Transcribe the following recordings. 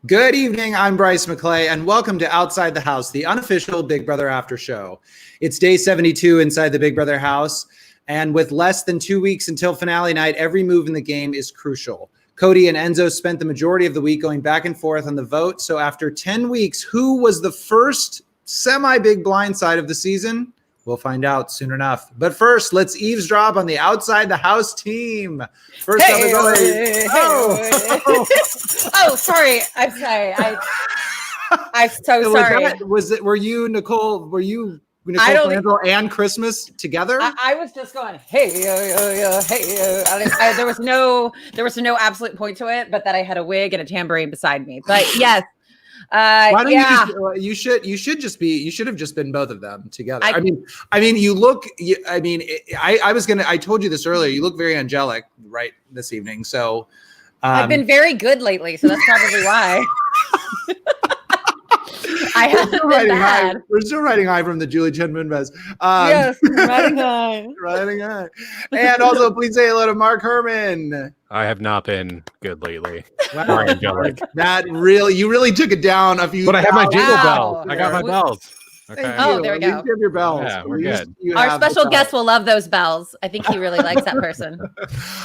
Good evening, I'm Bryce McLeay, and welcome to Outside the House, the unofficial Big Brother After Show. It's day 72 inside the Big Brother house, and with less than 2 weeks until finale night, every move in the game is crucial. Cody and Enzo spent the majority of the week going back and forth on the vote, so after 10 weeks, who was the first semi-big blindside of the season? We'll find out soon enough. But first, let's eavesdrop on the Outside the House team. First up is always... Oh, sorry. I'm sorry. I'm so sorry. Were you Nicole Franzel and Christmas together? I was just going, hey, hey. There was no absolute point to it, but that I had a wig and a tambourine beside me. But yes. Why don't you should have just been both of them together. I told you this earlier. You look very angelic right this evening. So I've been very good lately. So that's probably why. We're still riding high from the Julie Chen Moonves. Yes, riding high. Riding high. And also, please say hello to Mark Herman. I have not been good lately. Wow. You really took it down a few. But I have my jingle bell. I got my bells. Okay. Oh, there we go. You have your bells. Yeah, we're good. Our special guest will love those bells. I think he really likes that person.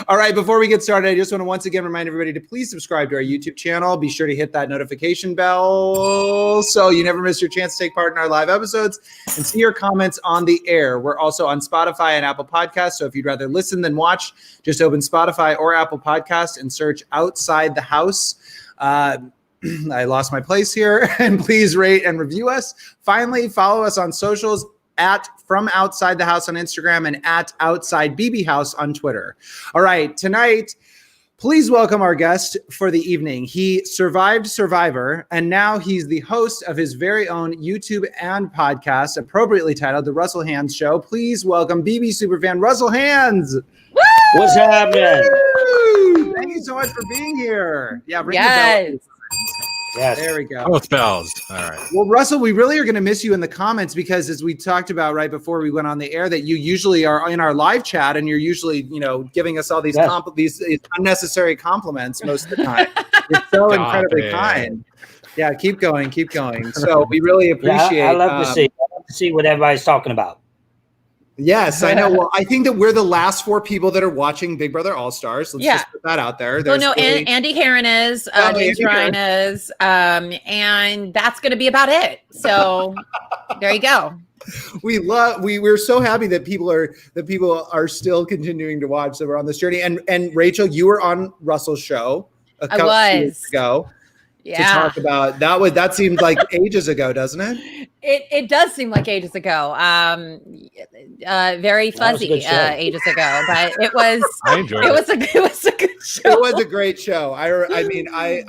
All right, before we get started, I just want to once again remind everybody to please subscribe to our YouTube channel. Be sure to hit that notification bell so you never miss your chance to take part in our live episodes and see your comments on the air. We're also on Spotify and Apple Podcasts, so if you'd rather listen than watch, just open Spotify or Apple Podcasts and search Outside the House. I lost my place here, and please rate and review us. Finally, follow us on socials at From Outside the House on Instagram and at Outside BB House on Twitter. All right, tonight, please welcome our guest for the evening. He survived Survivor, and now he's the host of his very own YouTube and podcast, appropriately titled The Russell Hands Show. Please welcome BB superfan Russell Hands. Woo! What's happening? Woo! Thank you so much for being here. Yeah, ring the bell. Yes. There we go. Both bells. All right. Well, Russell, we really are going to miss you in the comments because as we talked about right before we went on the air, that you usually are in our live chat and you're usually, giving us all these these unnecessary compliments most of the time. You're so incredibly kind. Yeah, keep going. So we really appreciate. I love to see what everybody's talking about. Yes, I know. Well, I think that we're the last 4 people that are watching Big Brother All Stars. Let's just put that out there. Andy Karen is, James Ryan is, and that's going to be about it. So there you go. We're so happy that people are still continuing to watch. So we're on this journey. And Rachel, you were on Russell's show a couple years ago. Yeah. To talk about that seemed like ages ago, doesn't it? It does seem like ages ago. Very fuzzy ages ago, but it was. I enjoyed it. It was a good show. It was a great show. I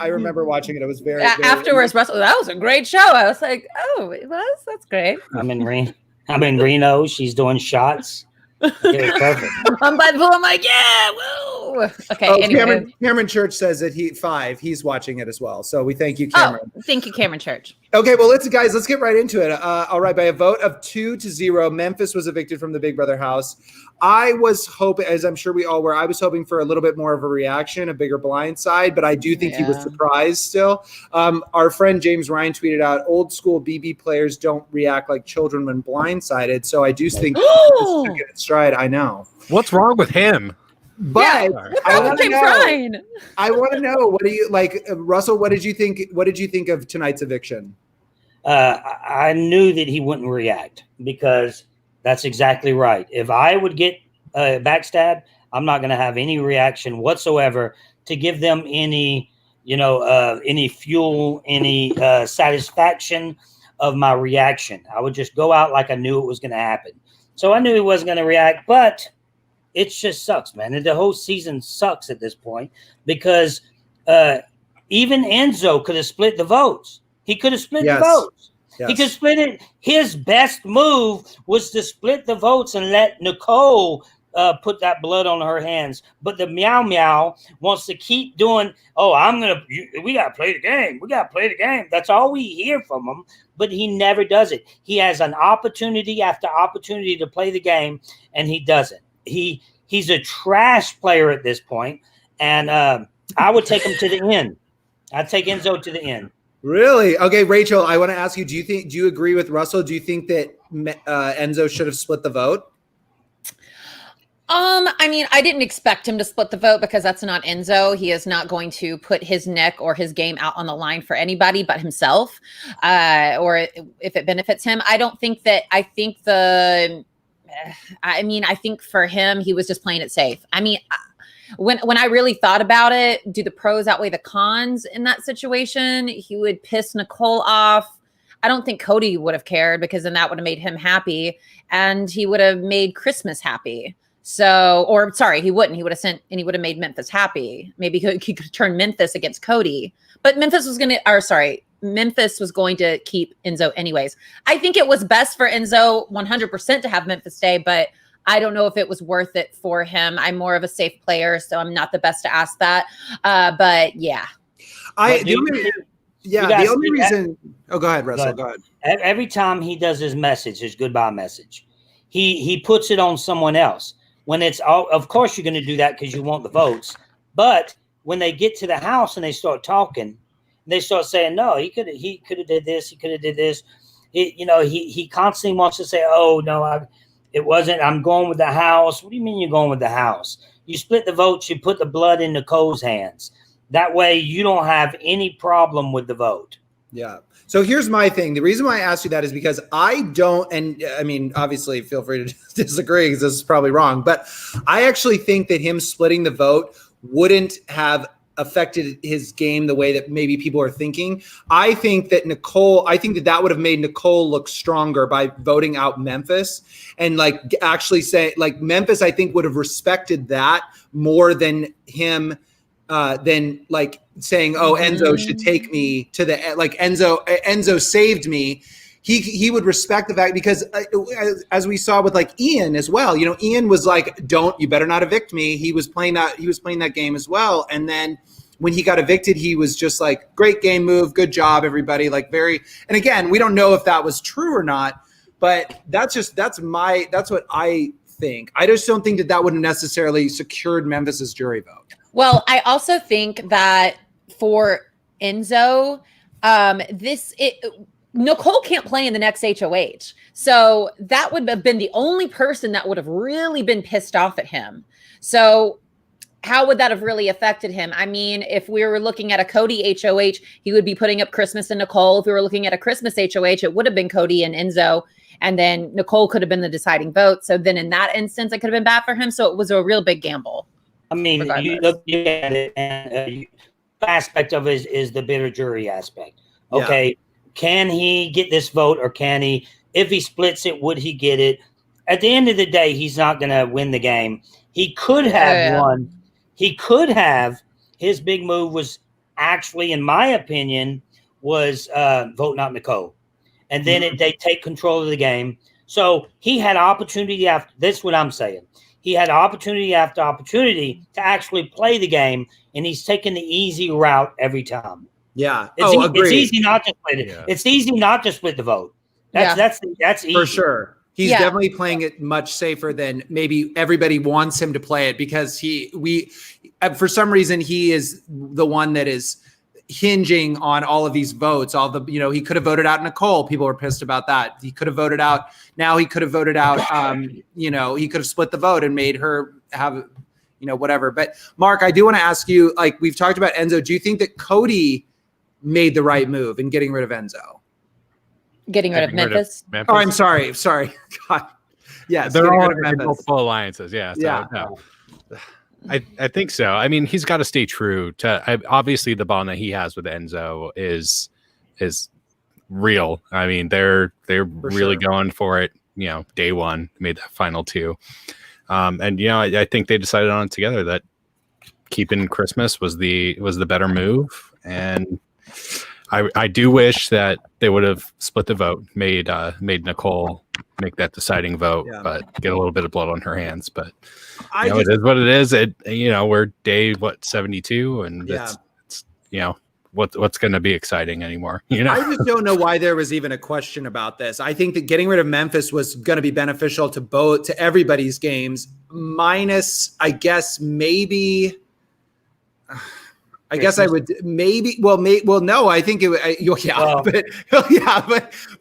remember watching it. It was very afterwards. Russell, that was a great show. I was like, oh, it was. That's great. I'm in Reno. She's doing shots. Okay, perfect. I'm by the pool. I'm like, yeah, woo. Okay. Anyway. Cameron Church says that he's watching it as well. So we thank you, Cameron. Oh, thank you, Cameron Church. Okay, well, let's get right into it. All right, by a vote of 2-0, Memphis was evicted from the Big Brother house. I was hoping, as I'm sure we all were, I was hoping for a little bit more of a reaction, a bigger blindside, but I do think he was surprised still. Our friend James Ryan tweeted out, old school BB players don't react like children when blindsided. So I do think this took it in stride. I know. What's wrong with him? But I want to know, what do you like, Russell? What did you think of tonight's eviction? I knew that he wouldn't react because that's exactly right. If I would get backstabbed, I'm not going to have any reaction whatsoever to give them any fuel, any satisfaction of my reaction. I would just go out like I knew it was going to happen. So I knew he wasn't going to react, but it just sucks, man. And the whole season sucks at this point because even Enzo could have split the votes. He could have split the votes. Yes. He could split it. His best move was to split the votes and let Nicole put that blood on her hands. But the meow meow wants to keep doing, we got to play the game. We got to play the game. That's all we hear from him. But he never does it. He has an opportunity after opportunity to play the game, and he doesn't. He's a trash player at this point, and I would take him to the end. I'd take Enzo to the end. Really? Okay, Rachel, I want to ask you, do you agree with Russell? Do you think that Enzo should have split the vote? I mean, I didn't expect him to split the vote because that's not Enzo. He is not going to put his neck or his game out on the line for anybody but himself, or if it benefits him. I think for him, he was just playing it safe. I mean, when I really thought about it, do the pros outweigh the cons in that situation? He would piss Nicole off. I don't think Cody would have cared because then that would have made him happy and he would have made Christmas happy. So, or sorry, he wouldn't. He would have sent and he would have made Memphis happy. Maybe he could turn Memphis against Cody, but Memphis was going to keep Enzo anyways. I think it was best for Enzo 100% to have Memphis stay, but I don't know if it was worth it for him. I'm more of a safe player, so I'm not the best to ask that. But yeah. The only reason. Oh, go ahead, Russell. Go ahead. Every time he does his message, his goodbye message, he puts it on someone else. When it's all, of course, you're going to do that because you want the votes. But when they get to the house and they start talking, they start saying, "No, he could have did this. He could have did this." He constantly wants to say, "Oh no, it wasn't. I'm going with the house." What do you mean you're going with the house? You split the votes. You put the blood in Nicole's hands. That way, you don't have any problem with the vote. Yeah. So here's my thing. The reason why I asked you that is because I don't, and I mean, obviously feel free to disagree because this is probably wrong, but I actually think that him splitting the vote wouldn't have affected his game the way that maybe people are thinking. I think that that would have made Nicole look stronger by voting out Memphis and actually say Memphis, I think would have respected that more than him saying, "Oh, Enzo should take me to the Enzo saved me." He would respect the fact because as we saw with Ian as well, Ian was like, you better not evict me. He was playing that game as well. And then when he got evicted, he was just like, great game move. Good job, everybody. And again, we don't know if that was true or not, but that's what I think. I just don't think that would have necessarily secured Memphis's jury vote. Well, I also think that for Enzo, Nicole can't play in the next HOH. So that would have been the only person that would have really been pissed off at him. So how would that have really affected him? I mean, if we were looking at a Cody HOH, he would be putting up Christmas and Nicole. If we were looking at a Christmas HOH, it would have been Cody and Enzo. And then Nicole could have been the deciding vote. So then in that instance, it could have been bad for him. So it was a real big gamble. I mean, you look at it, and the aspect of it is the bitter jury aspect. Okay, yeah. Can he get this vote, or can he? If he splits it, would he get it? At the end of the day, he's not going to win the game. He could have won. He could have. His big move was actually, in my opinion, was voting out Nicole, and then they take control of the game. So he had opportunity after. That's what I'm saying. He had opportunity after opportunity to actually play the game, and he's taking the easy route every time. Yeah, it's easy not to split it. Yeah. It's easy not to split the vote. That's easy for sure. He's definitely playing it much safer than maybe everybody wants him to play it because for some reason he is the one that is hinging on all of these votes. He could have voted out Nicole. People were pissed about that. He could have voted out. Now he could have voted out. He could have split the vote and made her have, whatever. But Mark, I do want to ask you, we've talked about Enzo. Do you think that Cody made the right move in getting rid of Enzo? Getting rid of Memphis? Oh, I'm sorry. God. Yes. They're all in multiple alliances. Yeah. So, no. I think so. I mean, he's got to stay true to obviously the bond that he has with Enzo is real. I mean, they're really going for it. Day one, made that final two. I think they decided on it together that keeping Christmas was the better move. And I do wish that they would have split the vote, made Nicole make that deciding vote, but get a little bit of blood on her hands. But it is what it is. We're day 72, and it's what's going to be exciting anymore. I just don't know why there was even a question about this. I think that getting rid of Memphis was going to be beneficial to everybody's games, minus I guess maybe. I guess I would maybe. Well, no. I think it would. But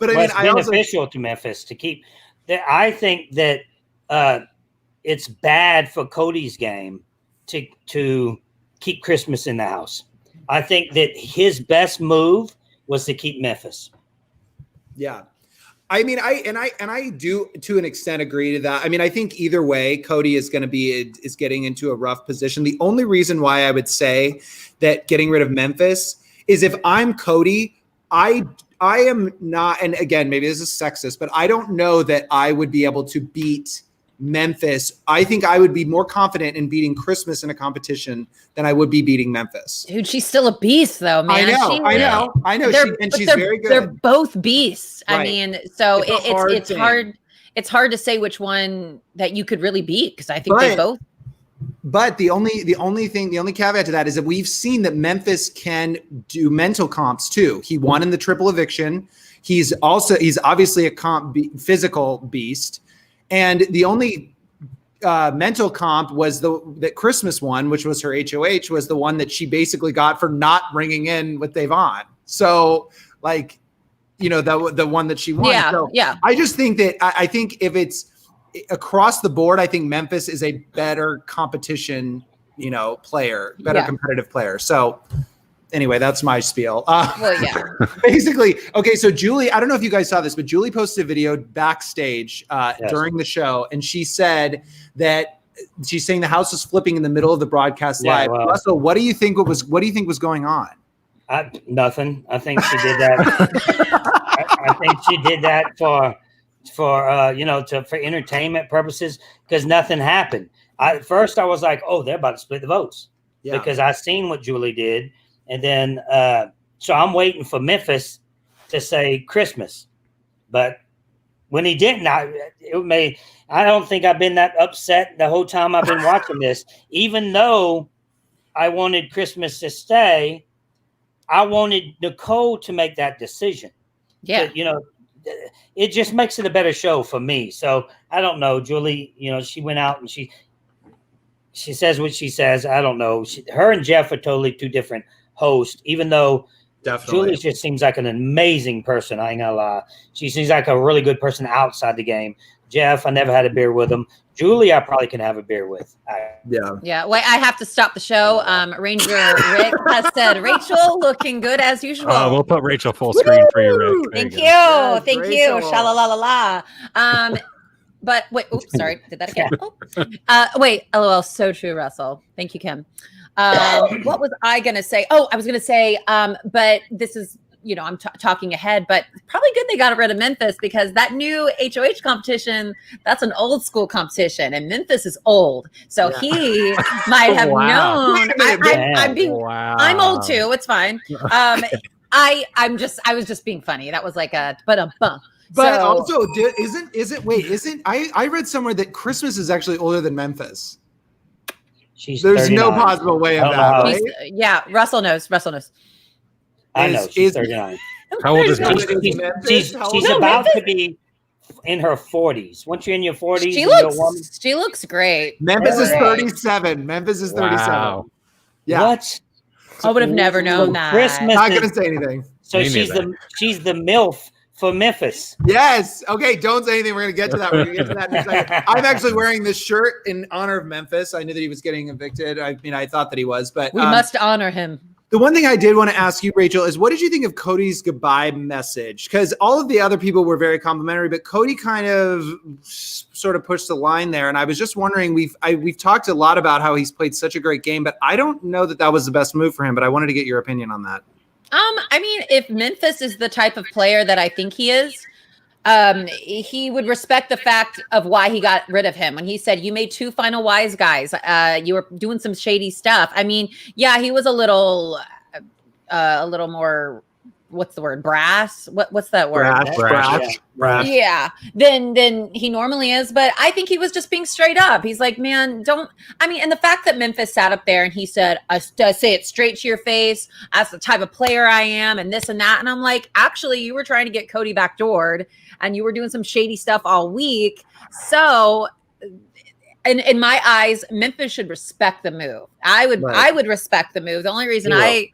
I mean, it's beneficial to Memphis to keep. I think that it's bad for Cody's game to keep Christmas in the house. I think that his best move was to keep Memphis. Yeah. I mean, I do to an extent agree to that. I mean, I think either way, Cody is getting into a rough position. The only reason why I would say that getting rid of Memphis is if I'm Cody, I am not, and again, maybe this is sexist, but I don't know that I would be able to beat Memphis. I think I would be more confident in beating Christmas in a competition than I would be beating Memphis. Dude, she's still a beast, though, man. I know. She's very good. They're both beasts. Right. I mean, so it's thing. hard. It's hard to say which one that you could really beat because I think they both. But the only caveat to that is that we've seen that Memphis can do mental comps too. He won in the triple eviction. He's obviously a physical beast. And the only mental comp was that Christmas one, which was her HOH, was the one that she basically got for not bringing in with Davon. So, like, the one that she won. Yeah, so yeah. I just think that I think if it's across the board, I think Memphis is a better competition, player, competitive player. So. Anyway, that's my spiel. Basically, okay, so Julie, I don't know if you guys saw this, but Julie posted a video backstage during the show, and she said that she's saying the house was flipping in the middle of the broadcast live. Well, Russell, what do you think was going on? Nothing. I think she did that. I think she did that for entertainment purposes because nothing happened. At first, I was like, oh, they're about to split the votes because I seen what Julie did. And then, so I'm waiting for Memphis to say Christmas, but when he didn't, I don't think I've been that upset the whole time I've been watching this. Even though I wanted Christmas to stay, I wanted Nicole to make that decision. Yeah, but, it just makes it a better show for me. So I don't know, Julie. She went out and she says what she says. I don't know. Her and Jeff are totally two different host, even though Julie just seems like an amazing person. I ain't gonna lie. She seems like a really good person outside the game. Jeff, I never had a beer with him. Julie, I probably can have a beer with. Yeah. Wait, I have to stop the show. Ranger Rick has said, Rachel looking good as usual. We'll put Rachel full screen for you, Rick. Thank you. Thank you. Sha-la-la-la-la. But wait, oops, sorry. Did that again. Wait, LOL. So true, Russell. Thank you, Kim. What was I going to say? Oh, I was going to say, but this is, I'm talking ahead, but probably good they got rid of Memphis because that new HOH competition, that's an old school competition and Memphis is old. So he might have known. I'm old too. It's fine. I was just being funny. That was like I read somewhere that Christmas is actually older than Memphis. There's 39. No possible way of that. Right? Yeah, Russell knows. I know. She's 39. How old is Memphis? She's about to be in her 40s. Once you're in your 40s, she looks great. Memphis is 37. Wow. Yeah. What? I would have never known that. Christmas. Not going to say anything. So she's the MILF for Memphis. Yes. Okay. Don't say anything. We're going to get to that. We're going to get to that in a second. I'm actually wearing this shirt in honor of Memphis. I knew that he was getting evicted. I mean, I thought that he was, but we must honor him. The one thing I did want to ask you, Rachel, is what did you think of Cody's goodbye message? Because all of the other people were very complimentary, but Cody kind of sort of pushed the line there. And I was just wondering, we've talked a lot about how he's played such a great game, but I don't know that was the best move for him. But I wanted to get your opinion on that. I mean, if Memphis is the type of player that I think he is, he would respect the fact of why he got rid of him. When he said, you made 2 final wise guys, you were doing some shady stuff. I mean, yeah, he was a little more, what's the word? Brass. What's that word? Brash. Yeah. Than he normally is. But I think he was just being straight up. He's like, man, and the fact that Memphis sat up there and he said, I say it straight to your face. That's the type of player I am and this and that. And I'm like, actually, you were trying to get Cody backdoored and you were doing some shady stuff all week. So in my eyes, Memphis should respect the move. I would respect the move. The only reason I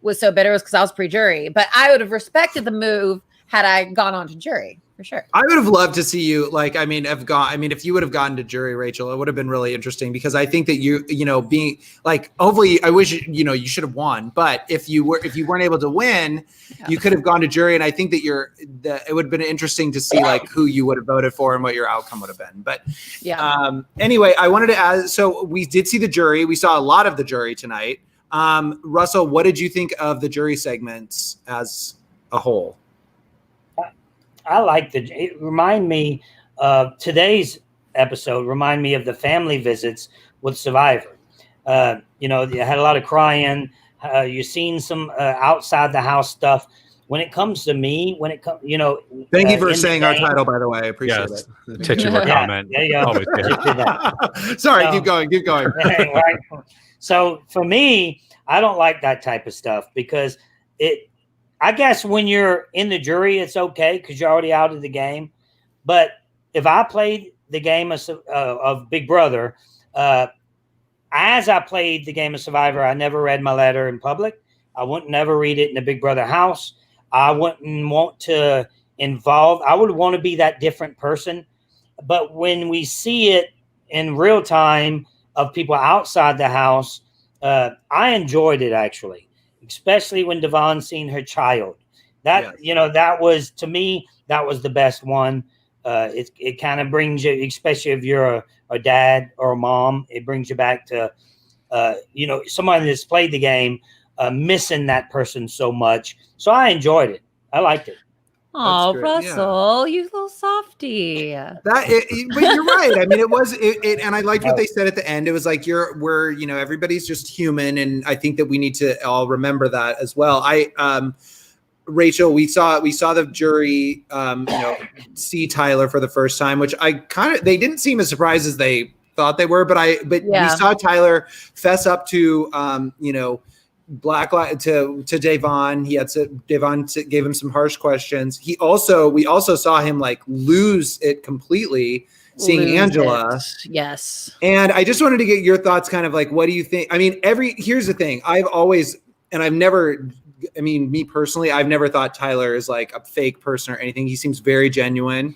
was so bitter was because I was pre-jury, but I would have respected the move had I gone on to jury for sure. I would have loved to see you if you would have gotten to jury, Rachel, it would have been really interesting because I think that being like, hopefully I wish, you should have won, but if you weren't able to win, you could have gone to jury. And I think that it would have been interesting to see like who you would have voted for and what your outcome would have been. But anyway, I wanted to ask, so we did see the jury. We saw a lot of the jury tonight. Russell, what did you think of the jury segments as a whole? I liked it. It reminded me of today's episode, remind me of the family visits with Survivor. You had a lot of crying. You've seen some outside the house stuff. When it comes to me, thank you for saying our title, by the way. I appreciate it. Titular comment. Yeah, yeah. Sorry, keep going. Right. So for me, I don't like that type of stuff because I guess when you're in the jury, it's okay because you're already out of the game. But if I played the game of Big Brother, as I played the game of Survivor, I never read my letter in public. I wouldn't never read it in the Big Brother house. I wouldn't want to involve. I would want to be that different person. But when we see it in real time of people outside the house, I enjoyed it actually. Especially when Devon seen her child. That was, to me, that was the best one. It kind of brings you, especially if you're a dad or a mom, it brings you back to, somebody that's played the game, missing that person so much. So I enjoyed it. I liked it. Oh, Russell, you little softy. But you're right. I mean, it was, and I liked what they said at the end. It was like, everybody's just human. And I think that we need to all remember that as well. Rachel, we saw the jury, see Tyler for the first time, which they didn't seem as surprised as they thought they were, but we saw Tyler fess up to, to Devon. Devon gave him some harsh questions. We also saw him like lose it completely seeing Angela. Yes. And I just wanted to get your thoughts, kind of like, what do you think? I mean, here's the thing. Me personally, I've never thought Tyler is like a fake person or anything. He seems very genuine.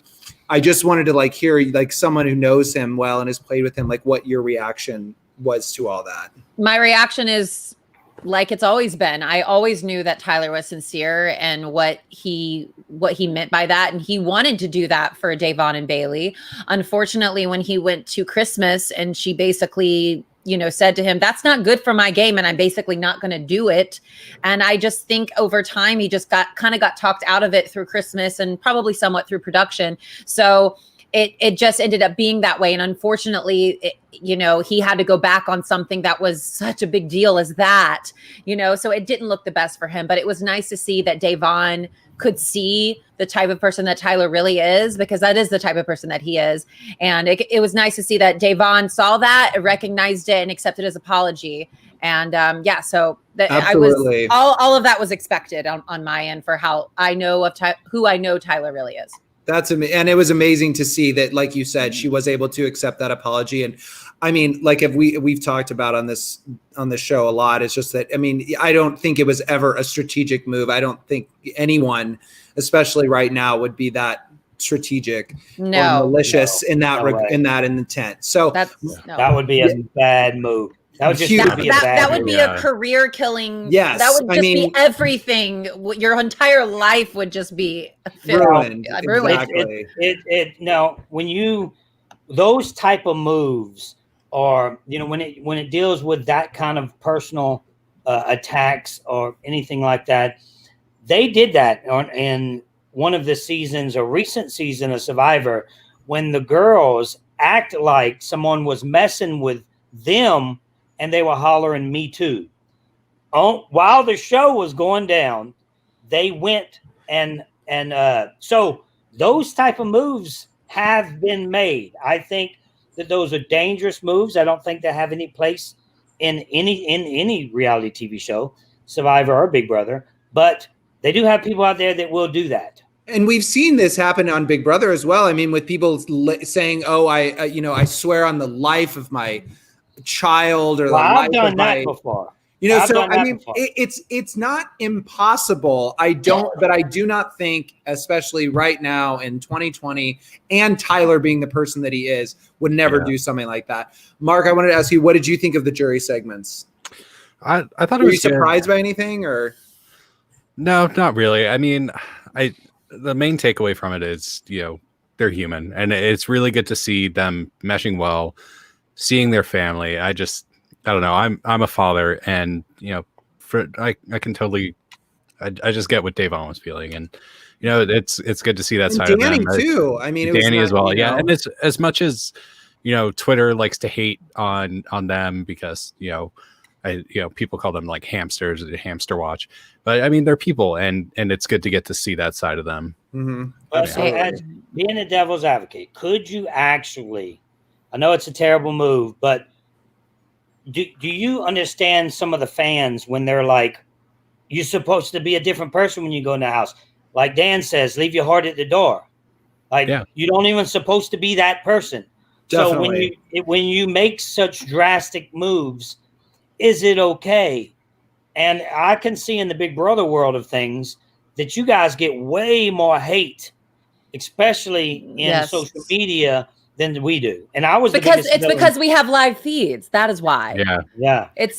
I just wanted to like hear like someone who knows him well and has played with him, like what your reaction was to all that. My reaction is like it's always been. I always knew that Tyler was sincere and what he meant by that. And he wanted to do that for Devon and Bailey. Unfortunately, when he went to Christmas and she basically, said to him, that's not good for my game. And I'm basically not going to do it. And I just think over time, he just got talked out of it through Christmas and probably somewhat through production. So it just ended up being that way. And unfortunately, he had to go back on something that was such a big deal as that, so it didn't look the best for him. But it was nice to see that Devon could see the type of person that Tyler really is, because that is the type of person that he is. And it was nice to see that Devon saw that, recognized it, and accepted his apology. And so Absolutely. all of that was expected on my end for how I know of who I know Tyler really is. And it was amazing to see that, like you said, she was able to accept that apology. And I mean, like if we've talked about on this show a lot, it's just that, I mean, I don't think it was ever a strategic move. I don't think anyone, especially right now, would be that strategic or malicious in that intent. So that would be a bad move. That would be a career killing. Yes, that would just be everything. Your entire life would just be ruined. Ruined. Exactly. When those type of moves, or when it deals with that kind of personal attacks or anything like that, they did that in one of the seasons, a recent season of Survivor, when the girls act like someone was messing with them. And they were hollering, "Me too." While the show was going down, they went and so those type of moves have been made. I think that those are dangerous moves. I don't think they have any place in any reality TV show, Survivor or Big Brother. But they do have people out there that will do that. And we've seen this happen on Big Brother as well. I mean, with people saying, "Oh, I swear on the life of my child or the I've life done of that my." before. So I mean, it's not impossible. But I do not think, especially right now in 2020, and Tyler being the person that he is, would never do something like that. Mark, I wanted to ask you, what did you think of the jury segments? I thought it was. Were you surprised by anything, or no? Not really. I mean, the main takeaway from it is, they're human, and it's really good to see them meshing well, seeing their family. I don't know. I'm a father, and I can totally. I just get what Davon was feeling, and it's good to see that side Danny of them too. I mean, Danny as well. Yeah, and it's as much as Twitter likes to hate on them because people call them like hamsters or the hamster watch, but I mean they're people, and it's good to get to see that side of them. Mm-hmm. So as being a devil's advocate, could you actually? I know it's a terrible move, but do you understand some of the fans when they're like, you're supposed to be a different person when you go in the house? Like Dan says, leave your heart at the door. Like you don't even supposed to be that person. Definitely. So when you make such drastic moves, is it okay? And I can see in the Big Brother world of things that you guys get way more hate, especially in social media, than we do. And I was because we have live feeds. That is why. Yeah. If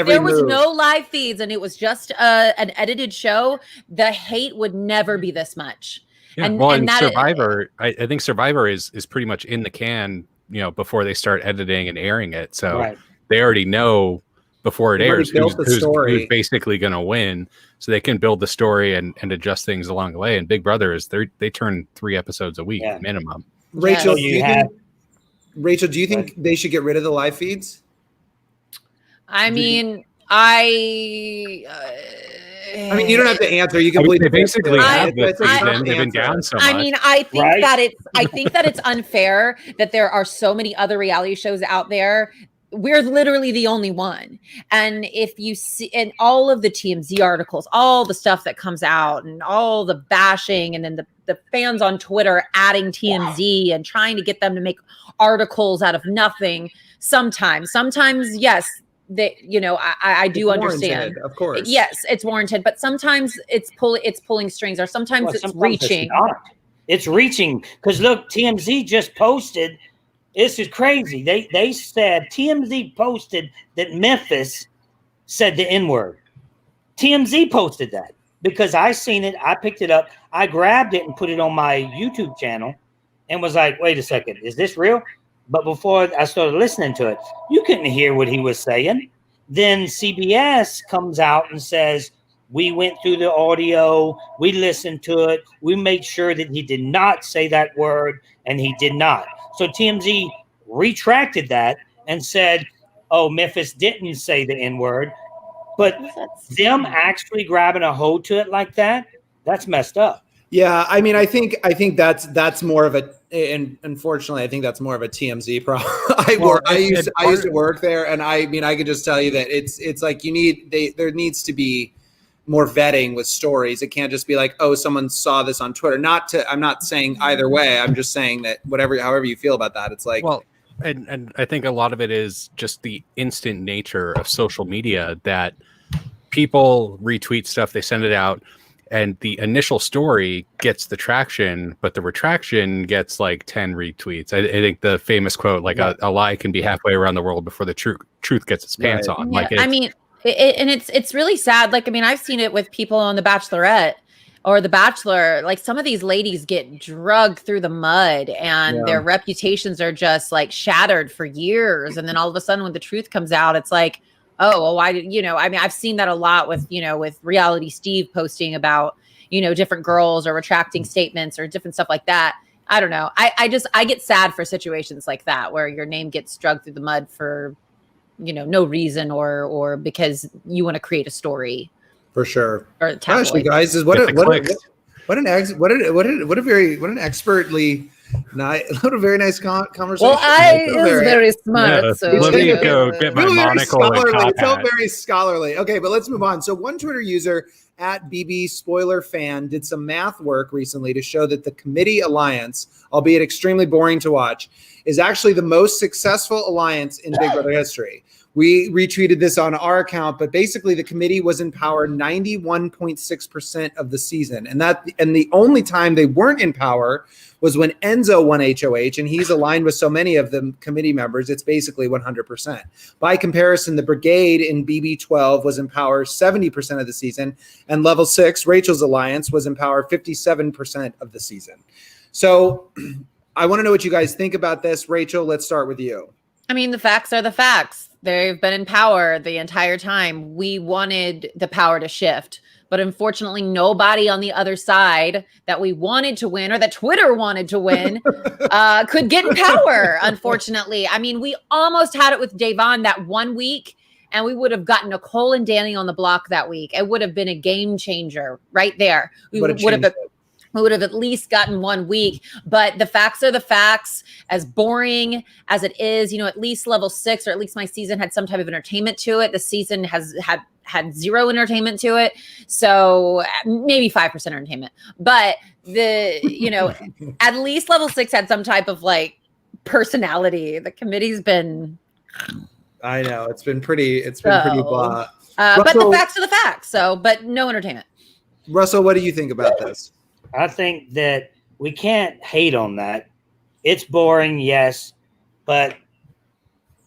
there was no live feeds and it was just an edited show, the hate would never be this much. Yeah. And Survivor, I think Survivor is pretty much in the can, before they start editing and airing it. So they already know before it airs who's basically going to win, so they can build the story and adjust things along the way. And Big Brother they turn 3 episodes a week minimum. Rachel, do you think they should get rid of the live feeds? I mean, you don't have to answer. You can believe they basically have they've been down so much. I mean, I think that it's unfair that there are so many other reality shows out there. We're literally the only one. And if you see in all of the TMZ articles, all the stuff that comes out and all the bashing, and then the fans on Twitter adding TMZ and trying to get them to make articles out of nothing. Sometimes, yes, that I do understand. Of course. Yes, it's warranted, but sometimes it's pulling strings, or sometimes it's reaching. It's reaching because look, TMZ just posted. This is crazy. They said TMZ posted that Memphis said the N-word. TMZ posted that because I seen it. I picked it up. I grabbed it and put it on my YouTube channel and was like, wait a second, is this real? But before I started listening to it, you couldn't hear what he was saying. Then CBS comes out and says, we went through the audio, we listened to it, we made sure that he did not say that word, and he did not. So TMZ retracted that and said, oh, Memphis didn't say the N-word. But them actually grabbing a hold to it like that, that's messed up. Yeah, I mean, I think that's more of a, and unfortunately, I think that's more of a TMZ problem. I used to work there, and I mean, I could just tell you that it's like there needs to be more vetting with stories. It can't just be like, oh, someone saw this on Twitter. I'm not saying either way. I'm just saying that however you feel about that, it's like, well, and I think a lot of it is just the instant nature of social media that people retweet stuff, they send it out, and the initial story gets the traction, but the retraction gets like 10 retweets. I think the famous quote, like a lie can be halfway around the world before the truth gets its pants on. Yeah, it's really sad. Like, I mean, I've seen it with people on The Bachelorette or The Bachelor. Like, some of these ladies get drugged through the mud and their reputations are just like shattered for years. And then all of a sudden when the truth comes out, it's like, oh, well, why did, I mean, I've seen that a lot with, with Reality Steve posting about, different girls or retracting statements or different stuff like that. I don't know. I get sad for situations like that where your name gets drugged through the mud for, no reason or because you want to create a story. For sure. Or actually, guys, is what an expertly A very nice conversation. Well, I is very smart. Yeah, so let me go get my monocle and top It felt hat. very scholarly. Okay, but let's move on. So one Twitter user at BB Spoiler Fan did some math work recently to show that the committee alliance, albeit extremely boring to watch, is actually the most successful alliance in Big Brother history. We retweeted this on our account, but basically the committee was in power 91.6% of the season. And the only time they weren't in power was when Enzo won HOH, and he's aligned with so many of the committee members, it's basically 100%. By comparison, the Brigade in BB12 was in power 70% of the season, and Level 6, Rachel's alliance, was in power 57% of the season. So I want to know what you guys think about this. Rachel, let's start with you. I mean, the facts are the facts. They've been in power the entire time. We wanted the power to shift, but unfortunately, nobody on the other side that we wanted to win or that Twitter wanted to win could get in power, unfortunately. I mean, we almost had it with Davon that 1 week, and we would have gotten Nicole and Danny on the block that week. It would have been a game changer right there. We would have at least gotten 1 week, but the facts are the facts. As boring as it is, at least Level 6, or at least my season had some type of entertainment to it. The season has had zero entertainment to it. So maybe 5% entertainment, but at least Level 6 had some type of personality. The committee's been, I know it's been pretty blah. But the facts are the facts. So, but no entertainment. Russell, what do you think about this? I think that we can't hate on that. It's boring, yes, but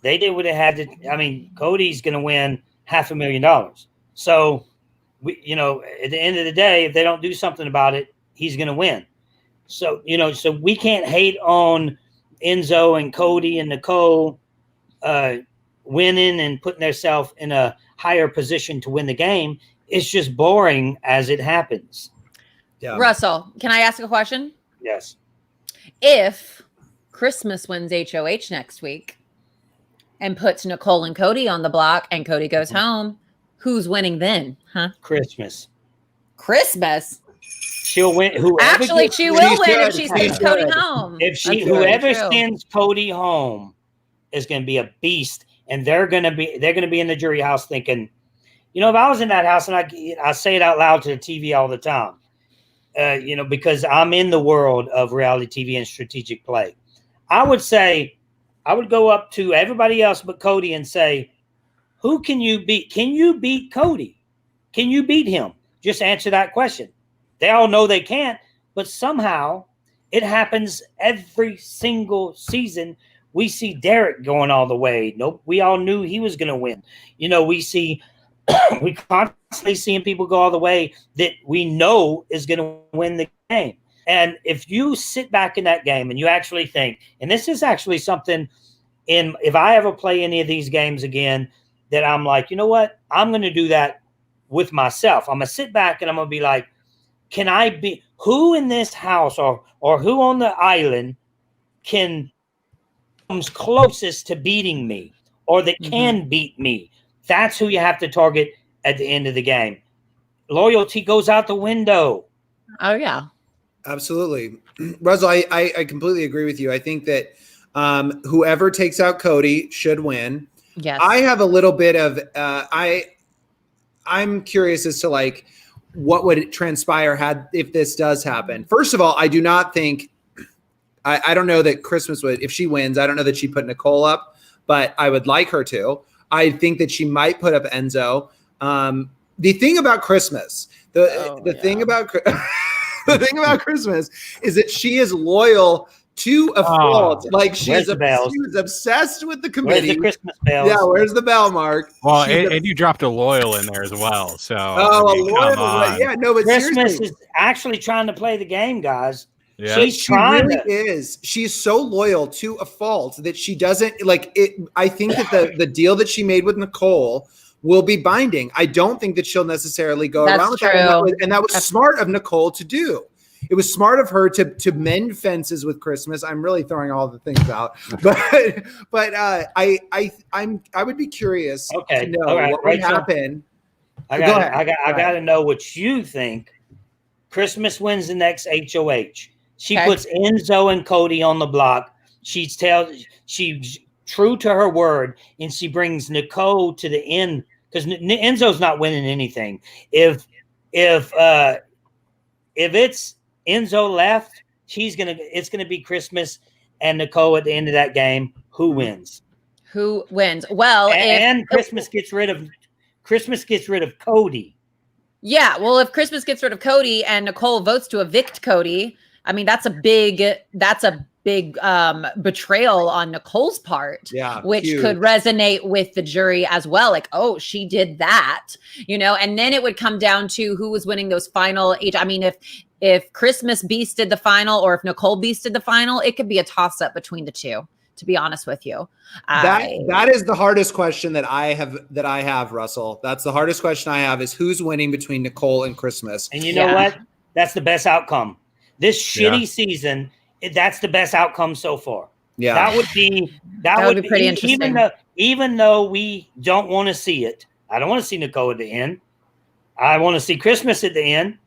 they did what they had to. I mean, Cody's going to win $500,000. So, at the end of the day, if they don't do something about it, he's going to win. So, so we can't hate on Enzo and Cody and Nicole winning and putting themselves in a higher position to win the game. It's just boring as it happens. Yeah. Russell, can I ask a question? Yes. If Christmas wins HOH next week and puts Nicole and Cody on the block and Cody goes home, who's winning then? Huh? Christmas. She'll win. Actually, she will win if she sends Cody home. Whoever sends Cody home is going to be a beast, and they're going to be in the jury house thinking, if I was in that house, and I say it out loud to the TV all the time. Because I'm in the world of reality TV and strategic play. I would go up to everybody else but Cody and say, who can you beat? Can you beat Cody? Can you beat him? Just answer that question. They all know they can't, but somehow it happens every single season. We see Derek going all the way. Nope, we all knew he was going to win. We constantly seeing people go all the way that we know is going to win the game. And if you sit back in that game and you actually think, and this is actually something if I ever play any of these games again, that I'm like, you know what? I'm going to do that with myself. I'm going to sit back and I'm going to be like, can I be who in this house or who on the island comes closest to beating me or that can beat me? That's who you have to target at the end of the game. Loyalty goes out the window. Oh, yeah. Absolutely. Russell, I completely agree with you. I think that whoever takes out Cody should win. Yes. I have a little bit of I'm curious as to what would transpire if this does happen. First of all, I do not think I don't know that Christmas would, if she wins, I don't know that she'd put Nicole up, but I would like her to. I think that she might put up Enzo. The thing about Christmas, the thing about Christmas is that she is loyal to a fault. She was obsessed with the committee. Where's the Christmas bells? Yeah, where's the bell, Mark? Well, and you dropped a loyal in there as well. So a loyal. Yeah, no, but Christmas seriously, is actually trying to play the game, guys. Yeah. She really is. She's so loyal to a fault that she doesn't it. I think that the deal that she made with Nicole will be binding. I don't think that she'll necessarily go around with that. And that was smart of Nicole to do. It was smart of her to mend fences with Christmas. I'm really throwing all the things out, but I would be curious to know what would happen. I got to know what you think. Christmas wins the next HOH. She puts Enzo and Cody on the block. She's true to her word, and she brings Nicole to the end because Enzo's not winning anything. If it's Enzo left, it's gonna be Christmas and Nicole at the end of that game. Who wins? Who wins? Well, and Christmas gets rid of Cody. Yeah, well, if Christmas gets rid of Cody and Nicole votes to evict Cody, I mean that's a big betrayal on Nicole's part, which could resonate with the jury as well. Like, oh, she did that, and then it would come down to who was winning those final 8. I mean, if Christmas beasted the final or if Nicole beasted the final, it could be a toss up between the two, to be honest with you. That is the hardest question that I have, Russell. That's the hardest question I have is who's winning between Nicole and Christmas. And you know what? That's the best outcome. This shitty season, that's the best outcome so far. Yeah. That would be pretty interesting. Even though we don't want to see it. I don't want to see Nicole at the end. I want to see Christmas at the end.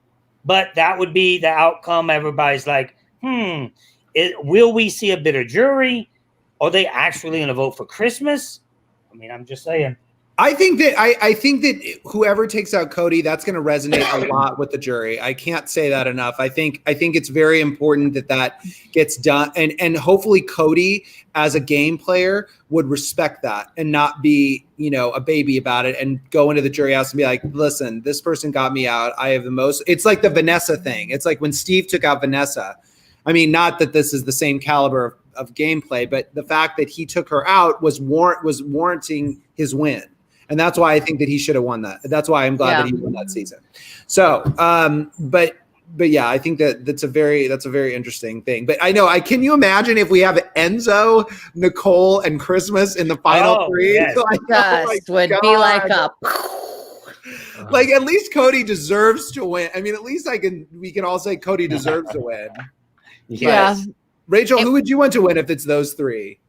But that would be the outcome. Everybody's like, will we see a bitter jury? Are they actually going to vote for Christmas? I mean, I'm just saying. I think that whoever takes out Cody, that's going to resonate a lot with the jury. I can't say that enough. I think it's very important that gets done, and hopefully Cody, as a game player, would respect that and not be a baby about it and go into the jury house and be like, listen, this person got me out. I have the most. It's like the Vanessa thing. It's like when Steve took out Vanessa. I mean, not that this is the same caliber of gameplay, but the fact that he took her out was warranting his win. And that's why I think that he should have won that. That's why I'm glad that he won that season. So, but yeah, I think that's a very interesting thing. But I know, can you imagine if we have Enzo, Nicole, and Christmas in the final 3? Yes. Would be like a. Like, at least Cody deserves to win. I mean, at least we can all say Cody deserves to win. Yeah. But, Rachel, who would you want to win if it's those 3?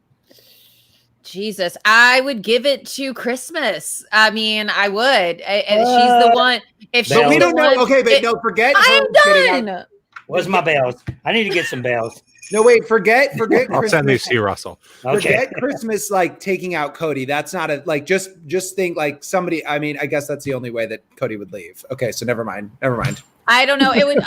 Jesus, I would give it to Christmas. I mean, I would. She's the one. But we don't know. Okay, but no, forget. I'm done. Where's my bells? I need to get some bells. No, wait, forget. I'll Christmas. send these to you, Russell. Forget Christmas, like taking out Cody. That's not just think like somebody. I mean, I guess that's the only way that Cody would leave. Okay, so never mind. I don't know. It would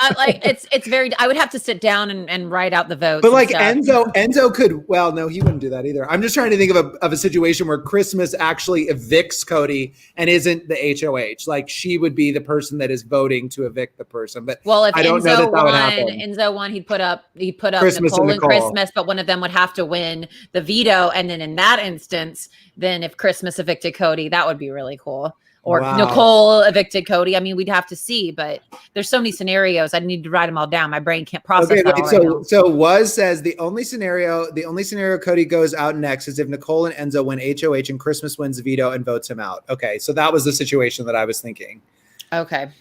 it's very. I would have to sit down and write out the votes. But like Enzo could. Well, no, he wouldn't do that either. I'm just trying to think of a situation where Christmas actually evicts Cody and isn't the HOH. Like she would be the person that is voting to evict the person. But if I don't know that would happen. Enzo won, he'd put up Christmas Nicole and Christmas, but one of them would have to win the veto. And then in that instance, then if Christmas evicted Cody, that would be really cool. Or Nicole evicted Cody. I mean, we'd have to see, but there's so many scenarios. I need to write them all down. My brain can't process that all right now. So Waz says the only scenario Cody goes out next is if Nicole and Enzo win HOH and Christmas wins the veto and votes him out. Okay, so that was the situation that I was thinking. Okay.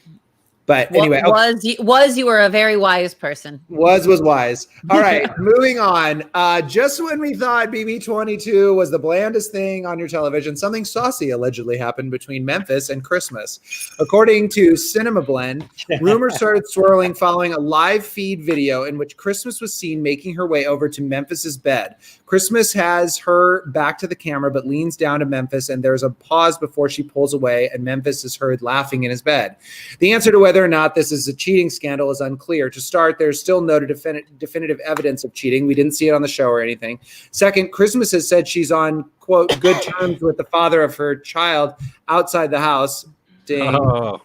But anyway, you were a very wise person. Was wise. All right, moving on. Just when we thought BB22 was the blandest thing on your television, something saucy allegedly happened between Memphis and Christmas. According to Cinema Blend, rumors started swirling following a live feed video in which Christmas was seen making her way over to Memphis's bed. Christmas has her back to the camera but leans down to Memphis, and there's a pause before she pulls away, and Memphis is heard laughing in his bed. The answer to whether or not this is a cheating scandal is unclear. To start, there's still no definitive evidence of cheating. We didn't see it on the show or anything. Second, Christmas has said she's on, quote, good terms with the father of her child outside the house. Dang. Oh.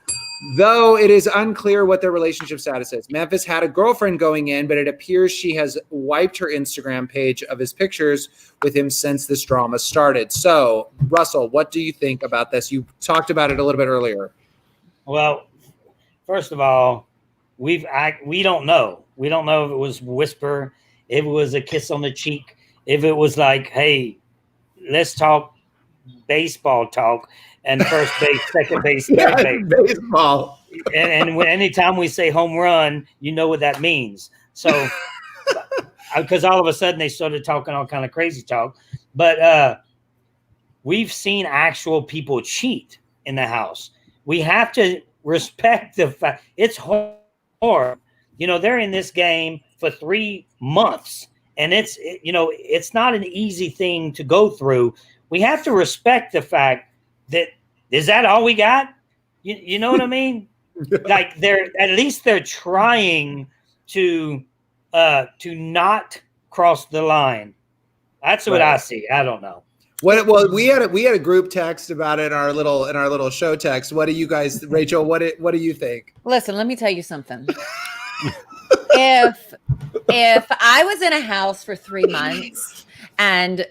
Though it is unclear what their relationship status is. Memphis had a girlfriend going in, but it appears she has wiped her Instagram page of his pictures with him since this drama started. So, Russell, what do you think about this? You talked about it a little bit earlier. Well, first of all, we don't know. We don't know if it was whisper, if it was a kiss on the cheek, if it was like, hey, let's talk baseball talk. And first base, second base, third base. Baseball. And anytime we say home run, you know what that means. So, because all of a sudden they started talking all kind of crazy talk. But we've seen actual people cheat in the house. We have to respect the fact it's hard. You know, they're in this game for 3 months. And it's not an easy thing to go through. We have to respect the fact that is that all we got? You know what I mean? Like they're trying to not cross the line. That's what I see. I don't know. Well, we had a group text about it in our little show text. What do you guys, Rachel? What do you think? Listen, let me tell you something. If I was in a house for 3 months and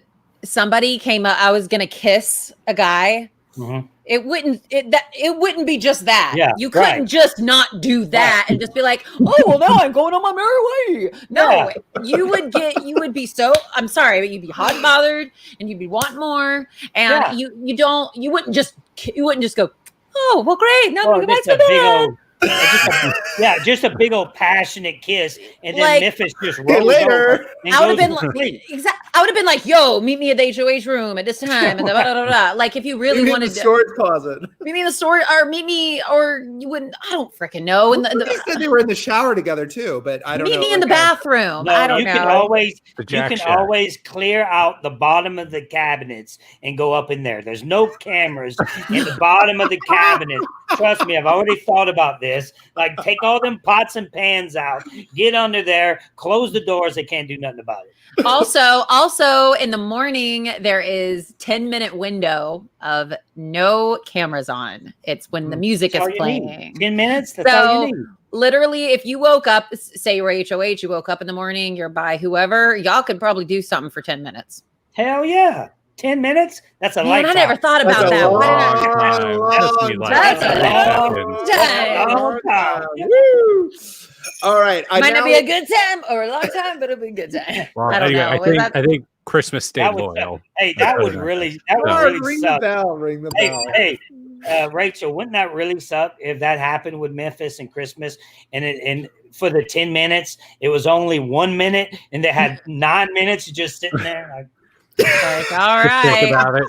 somebody came up, I was gonna kiss a guy. Mm-hmm. It wouldn't be just that. Yeah, you couldn't just not do that and just be like, oh well, now I'm going on my merry way. No, you would be so. I'm sorry, but you'd be hot and bothered, and you'd be wanting more, and you wouldn't just go. Oh well, great. Now we go back to bed. Just a big old passionate kiss, and then Memphis just rolls later. I would have been like, "Yo, meet me at the HOH room at this time." And like, if you really wanted the storage closet, meet me in the store, or meet me, or you wouldn't. I don't freaking know. And they said they were in the shower together too, but I don't know. Meet me in the bathroom. No, I don't know. You can always clear out the bottom of the cabinets and go up in there. There's no cameras in the bottom of the cabinet. Trust me, I've already thought about this. Like, take all them pots and pans out, get under there, close the doors. They can't do nothing about it. Also in the morning, there is 10-minute window of no cameras on. It's when the music is playing. 10 minutes? That's all you need. Literally, if you woke up, say you're HOH, you woke up in the morning, you're by whoever, y'all could probably do something for 10 minutes. Hell yeah. 10 minutes? That's a lifetime. I never thought about that. That's a long time. All right. Might not be a good time or a long time, but it'll be a good time. Well, I think Christmas stayed loyal. That would really ring suck. The bell. Ring the bell. Hey, Rachel, wouldn't that really suck if that happened with Memphis and Christmas and for the 10 minutes, it was only 1 minute and they had 9 minutes just sitting there like, all right. About it.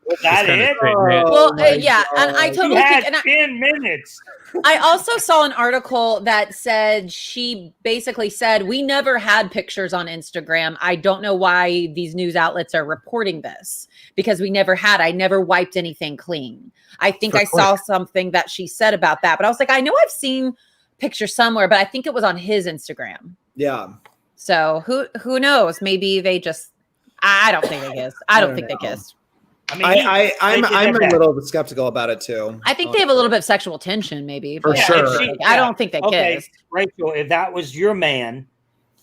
Was that it? And I totally think 10 minutes. I also saw an article that said she basically said, we never had pictures on Instagram. I don't know why these news outlets are reporting this because we never had. I never wiped anything clean. I think I saw something that she said about that, but I was like, I know I've seen pictures somewhere, but I think it was on his Instagram. Yeah. So who knows? Maybe they just. I don't think they kissed. I don't think they kissed. I mean, I'm a little bit skeptical about it too. I think they have a little bit of sexual tension, maybe. For sure. I don't think they kissed. Rachel, if that was your man,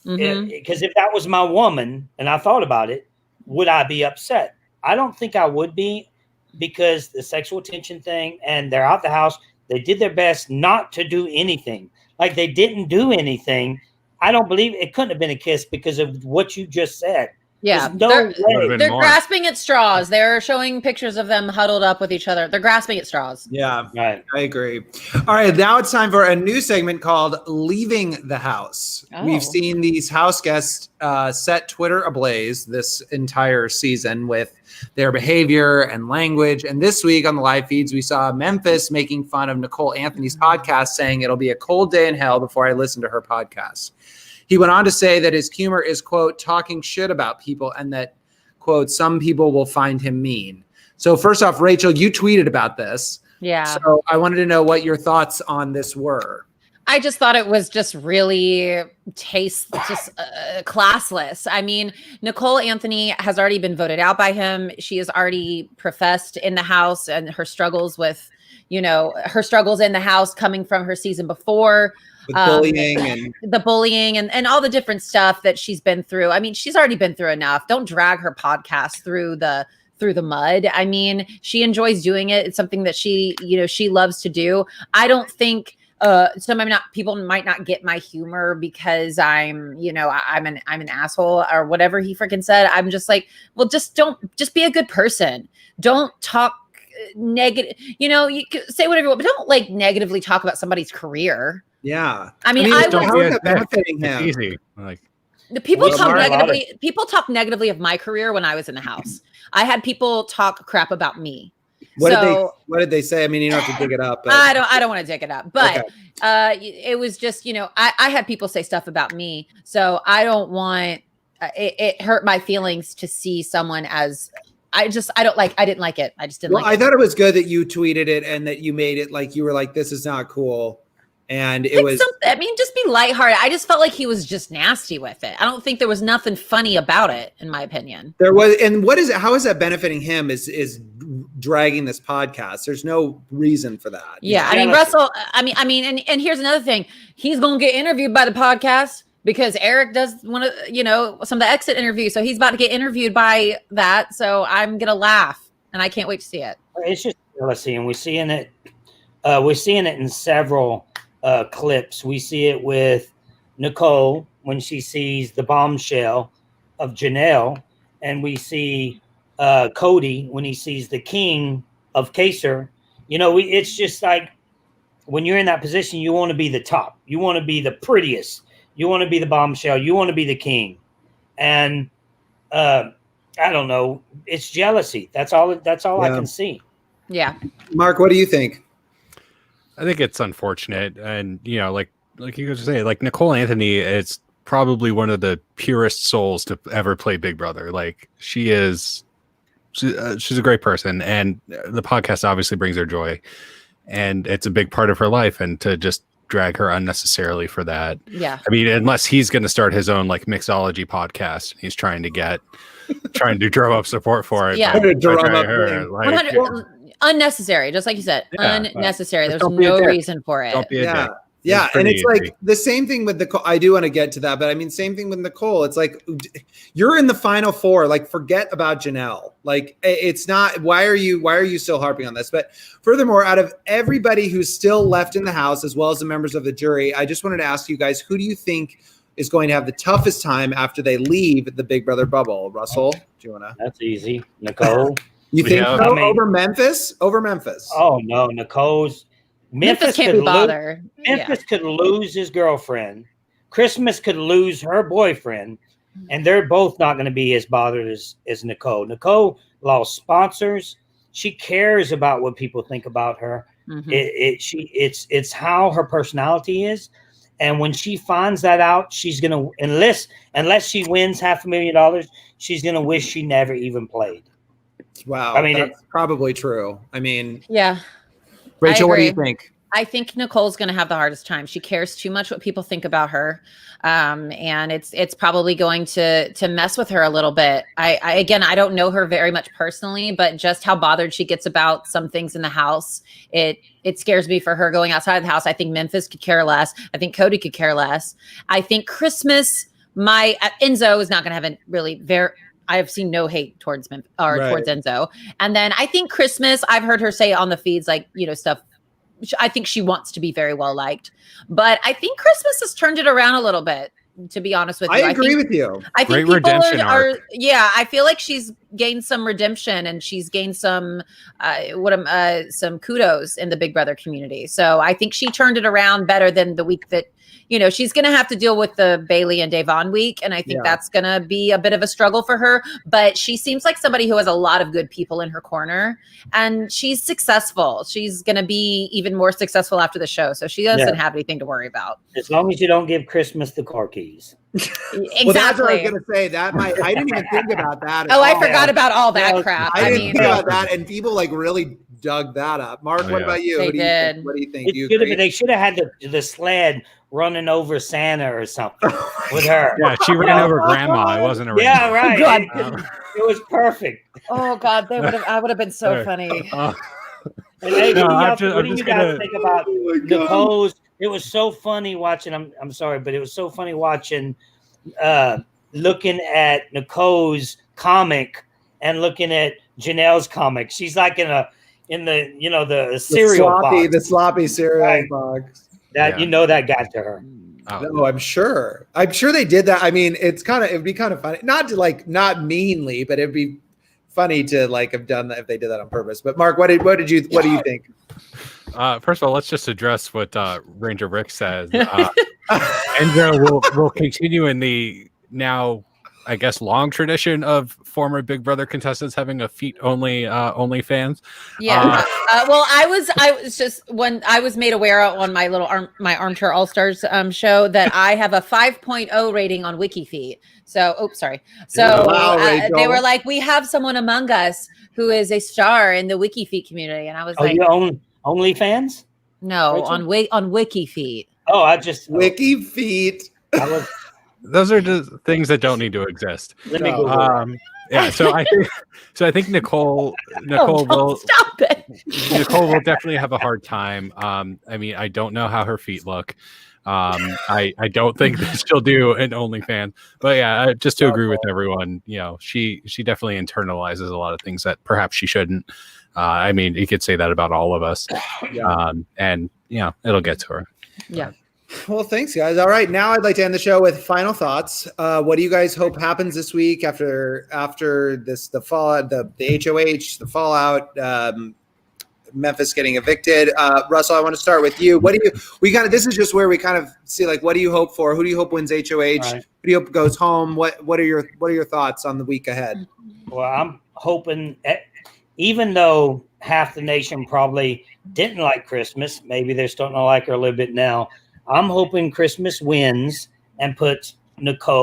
because if that was my woman, and I thought about it, would I be upset? I don't think I would be, because the sexual tension thing, and they're out the house. They did their best not to do anything. Like, they didn't do anything. I don't believe it couldn't have been a kiss because of what you just said. Yeah, they're grasping at straws. They're showing pictures of them huddled up with each other. They're grasping at straws. Yeah, right. I agree. All right, now it's time for a new segment called Leaving the House. Oh. We've seen these house guests set Twitter ablaze this entire season with their behavior and language. And this week on the live feeds, we saw Memphis making fun of Nicole Anthony's podcast, saying it'll be a cold day in hell before I listen to her podcast. He went on to say that his humor is, quote, talking shit about people and that, quote, some people will find him mean. So first off, Rachel, you tweeted about this. Yeah. So I wanted to know what your thoughts on this were. I just thought it was just really classless. I mean, Nicole Anthony has already been voted out by him. She has already professed in the house and her struggles with, her struggles in the house coming from her season before. With bullying and the bullying and all the different stuff that she's been through. I mean, she's already been through enough. Don't drag her podcast through the mud. I mean, she enjoys doing it. It's something that she loves to do. I don't think people might not get my humor because I'm an asshole or whatever he freaking said. I'm just like, well, just be a good person. Don't talk negative. You can say whatever you want, but don't like negatively talk about somebody's career. Yeah, I mean I was benefiting him. It's easy. Like the people talk negatively. People talk negatively of my career when I was in the house. I had people talk crap about me. What did they say? I mean, you don't have to dig it up. But. I don't want to dig it up, but it was just, I had people say stuff about me, so I don't want it hurt my feelings to see someone as I didn't like it. I just didn't like it. I thought it was good that you tweeted it and that you made it like you were like, this is not cool. And it was, just be lighthearted. I just felt like he was just nasty with it. I don't think there was nothing funny about it, in my opinion. There was, and what is it? How is that benefiting him? Is dragging this podcast? There's no reason for that. Yeah, I mean, Russell. And here's another thing: he's gonna get interviewed by the podcast because Eric does one of some of the exit interviews, so he's about to get interviewed by that. So I'm gonna laugh, and I can't wait to see it. It's just jealousy, and we're seeing it. We're seeing it in several clips. We see it with Nicole when she sees the bombshell of Janelle, and we see Cody when he sees the king of Kaser. It's just like when you're in that position, you want to be the top, you want to be the prettiest, you want to be the bombshell, you want to be the king. And I don't know, it's jealousy. That's all I can see. Yeah. Mark, what do you think? I think it's unfortunate, and like you guys say, like Nicole Anthony is probably one of the purest souls to ever play Big Brother. Like she's a great person, and the podcast obviously brings her joy, and it's a big part of her life. And to just drag her unnecessarily for that, yeah. I mean, unless he's going to start his own like mixology podcast, he's trying to drum up support for it. Yeah, unnecessary, just like you said, unnecessary. There's no reason for it. Don't be a dick. Yeah, and it's like the same thing with Nicole. I do want to get to that, but I mean, same thing with Nicole. It's like you're in the final four. Like, forget about Janelle. Like, it's not. Why are you still harping on this? But furthermore, out of everybody who's still left in the house, as well as the members of the jury, I just wanted to ask you guys, who do you think is going to have the toughest time after they leave the Big Brother bubble? Russell, do you want to? That's easy. Nicole. You think over Memphis? Over Memphis? Oh no, Memphis can't be bothered. Memphis could lose his girlfriend. Christmas could lose her boyfriend, and they're both not going to be as bothered as Nicole. Nicole lost sponsors. She cares about what people think about her. Mm-hmm. It's how her personality is, and when she finds that out, she's gonna unless she wins $500,000, she's gonna wish she never even played. Wow, I mean, that's probably true. I mean, yeah. Rachel, what do you think? I think Nicole's going to have the hardest time. She cares too much what people think about her, and it's probably going to mess with her a little bit. I don't know her very much personally, but just how bothered she gets about some things in the house, it scares me for her going outside of the house. I think Memphis could care less. I think Cody could care less. I think Christmas, Enzo is not going to have a really very. I have seen no hate towards towards Enzo. And then I think Christmas, I've heard her say on the feeds, like, stuff. I think she wants to be very well liked, but I think Christmas has turned it around a little bit, to be honest with you. I agree with you. I think people I feel like she's gained some redemption and she's gained some kudos in the Big Brother community. So I think she turned it around better than the week that, she's going to have to deal with the Bailey and Davon week. And I think that's going to be a bit of a struggle for her, but she seems like somebody who has a lot of good people in her corner, and she's successful. She's going to be even more successful after the show. So she doesn't have anything to worry about. As long as you don't give Christmas the car keys. Exactly. Well, that's what I was going to say. I didn't even think about that. I forgot about all that crap. I didn't think about that. And people really dug that up. Mark, what about you? They did. What do you think? They should have had the sled running over Santa or something with her. Yeah, she ran over Grandma. It wasn't a rain. Yeah, right. It was perfect. Oh God, I would have been so funny. What do you guys think about Nicole's? It was so funny watching. I'm sorry, but it was so funny watching, looking at Nicole's comic and looking at Janelle's comic. She's like in the cereal box, the sloppy cereal box. That that got to her. No, I'm sure they did that. I mean, it'd be kind of funny, not meanly, but it'd be funny to have done that if they did that on purpose. But Mark, what do you think? First of all, let's just address what Ranger Rick says. Enzo will continue in the now I guess, long tradition of former Big Brother contestants having a feet only fans. Yeah. Well, I was just when I was made aware on my little my Armchair All Stars show that I have a 5.0 rating on WikiFeet. So, sorry. So Wow, they were like, we have someone among us who is a star in the WikiFeet community, and I was like, you own OnlyFans? No, Rachel? on WikiFeet. Oh, I just WikiFeet. I was. Those are just things that don't need to exist. Let me go. Yeah, so I think Nicole will stop it. Nicole will definitely have a hard time. I mean, I don't know how her feet look. I don't think that she'll do an OnlyFans, but yeah, just to agree with everyone, she definitely internalizes a lot of things that perhaps she shouldn't. I mean, you could say that about all of us. And it'll get to her. Yeah. Well, thanks, guys. All right, now I'd like to end the show with final thoughts. What do you guys hope happens this week after this, the fallout, the HOH, the fallout, Memphis getting evicted? Russell, I want to start with you. This is just where we kind of see, like, what do you hope for? Who do you hope wins HOH? Right. Who do you hope goes home? What are your thoughts on the week ahead? Well, I'm hoping, even though half the nation probably didn't like Christmas, maybe they're starting to like her a little bit now. I'm hoping Christmas wins and puts Cody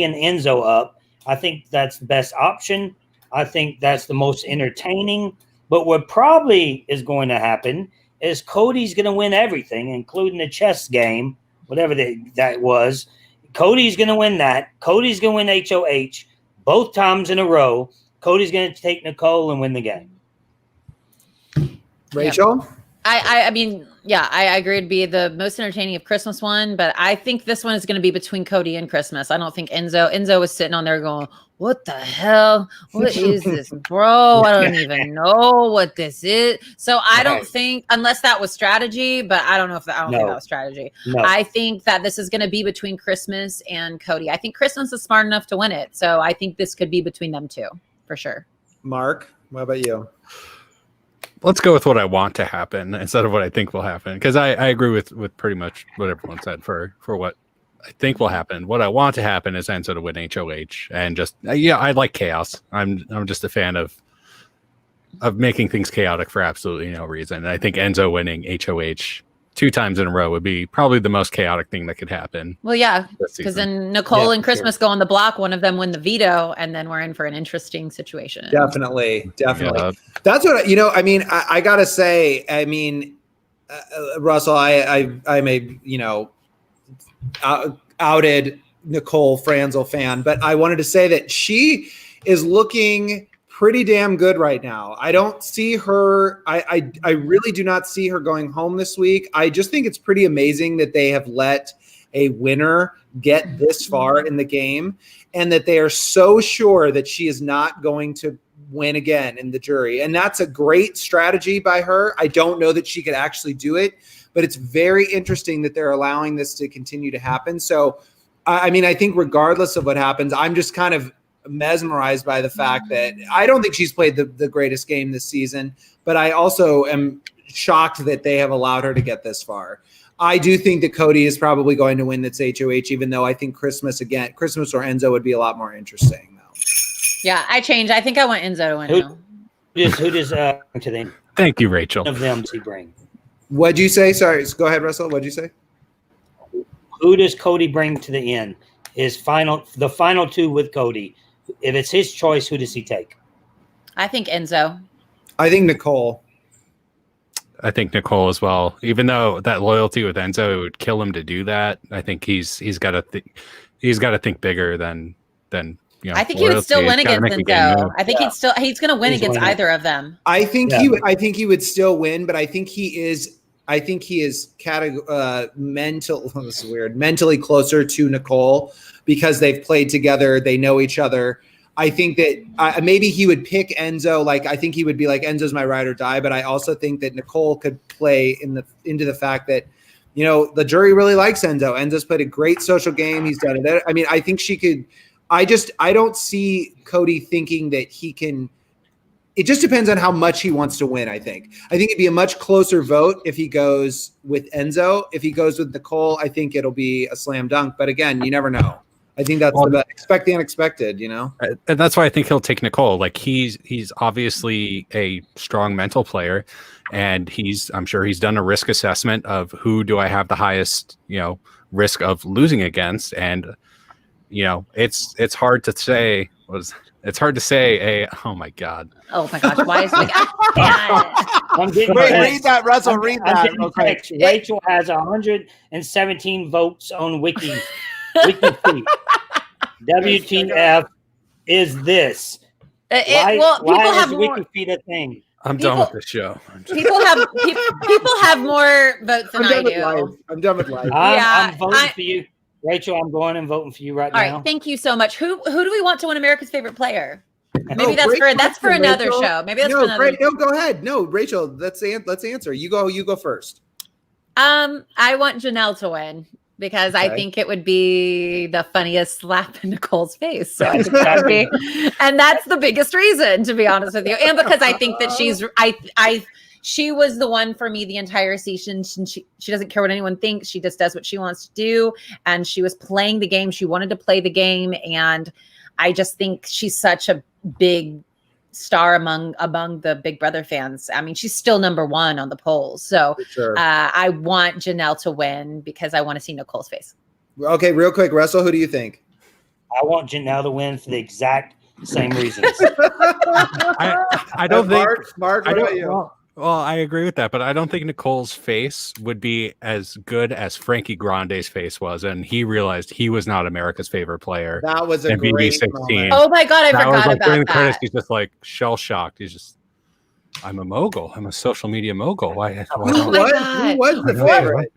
and Enzo up. I think that's the best option. I think that's the most entertaining. But what probably is going to happen is Cody's going to win everything, including the chess game, whatever that was. Cody's going to win that. Cody's going to win HOH both times in a row. Cody's going to take Nicole and win the game. Rachel? I mean, yeah, I agree it'd be the most entertaining of Christmas one, but I think this one is going to be between Cody and Christmas. I don't think Enzo was sitting on there going, what the hell? What is this, bro? I don't even know what this is. So I don't think, unless that was strategy, but I don't know if that was strategy. No. I think that this is going to be between Christmas and Cody. I think Christmas is smart enough to win it. So I think this could be between them two for sure. Mark, what about you? Let's go with what I want to happen instead of what I think will happen, because I agree with pretty much what everyone said for what I think will happen. What I want to happen is Enzo to win HOH, and just I like chaos. I'm just a fan of making things chaotic for absolutely no reason. And I think Enzo winning HOH 2 times in a row would be probably the most chaotic thing that could happen. Well, yeah, because then Nicole and Christmas go on the block. One of them win the veto, and then we're in for an interesting situation. Definitely. Yeah. That's what I mean. I gotta say. I mean, Russell, I'm a outed Nicole Franzel fan, but I wanted to say that she is looking pretty damn good right now. I don't see her. I really do not see her going home this week. I just think it's pretty amazing that they have let a winner get this far in the game, and that they are so sure that she is not going to win again in the jury. And that's a great strategy by her. I don't know that she could actually do it, but it's very interesting that they're allowing this to continue to happen. So, I mean, I think regardless of what happens, I'm just kind of mesmerized by the fact that I don't think she's played the greatest game this season, but I also am shocked that they have allowed her to get this far. I do think that Cody is probably going to win this HOH, even though I think Christmas or Enzo would be a lot more interesting, though. Yeah, I changed. I think I want Enzo to win. Who does to the Thank you, Rachel. Of them to bring? What'd you say? Sorry, go ahead, Russell. What'd you say? Who does Cody bring to the end? The final 2 with Cody. If it's his choice, who does he take? I think Enzo. I think Nicole. I think Nicole as well. Even though that loyalty with Enzo, it would kill him to do that. I think he's got to think bigger than I think he would still win against Enzo. I think he's going to win against either of them. I think he would still win, but I think he is mentally closer to Nicole because they've played together. They know each other. I think that maybe he would pick Enzo. Like, I think he would be like, Enzo's my ride or die. But I also think that Nicole could play into the fact that, the jury really likes Enzo. Enzo's played a great social game. He's done it. I mean, I think she could. I don't see Cody thinking that he can. It just depends on how much he wants to win, I think. I think it'd be a much closer vote if he goes with Enzo. If he goes with Nicole, I think it'll be a slam dunk. But again, you never know. I think that's the best. Expect the unexpected, you know? And that's why I think he'll take Nicole. Like he's obviously a strong mental player, and I'm sure he's done a risk assessment of who do I have the highest, risk of losing against. And, it's hard to say. It's hard to say oh my God. Oh my gosh. Why is the I'm getting read that, Russell. Read that real quick. Rachel has 117 votes on WikiFeed. WTF is this? People have more. WikiFeed a thing? I'm done with this show. People have more votes than I do. I'm done with life. I'm voting for you. Rachel, I'm going and voting for you right now. All right, thank you so much. Who do we want to win America's Favorite Player? Maybe that's for another show. Maybe that's for another. No, go ahead. No, Rachel, let's answer. You go first. I want Janelle to win because I think it would be the funniest slap in Nicole's face. So I think that would be, and that's the biggest reason, to be honest with you, and because I think that she was the one for me the entire season. She doesn't care what anyone thinks. She just does what she wants to do. And she was playing the game. She wanted to play the game. And I just think she's such a big star among the Big Brother fans. I mean, she's still number one on the polls. So sure. I want Janelle to win because I want to see Nicole's face. Okay, real quick, Russell, who do you think? I want Janelle to win for the exact same reasons. I don't think Mark, what about you? Well, I agree with that, but I don't think Nicole's face would be as good as Frankie Grande's face was, and he realized he was not America's favorite player. That was a great BB16. moment. Oh my God, I forgot about during the that. credits, he's just like shell shocked. He's just, I'm a mogul. I'm a social media mogul. Who was the favorite?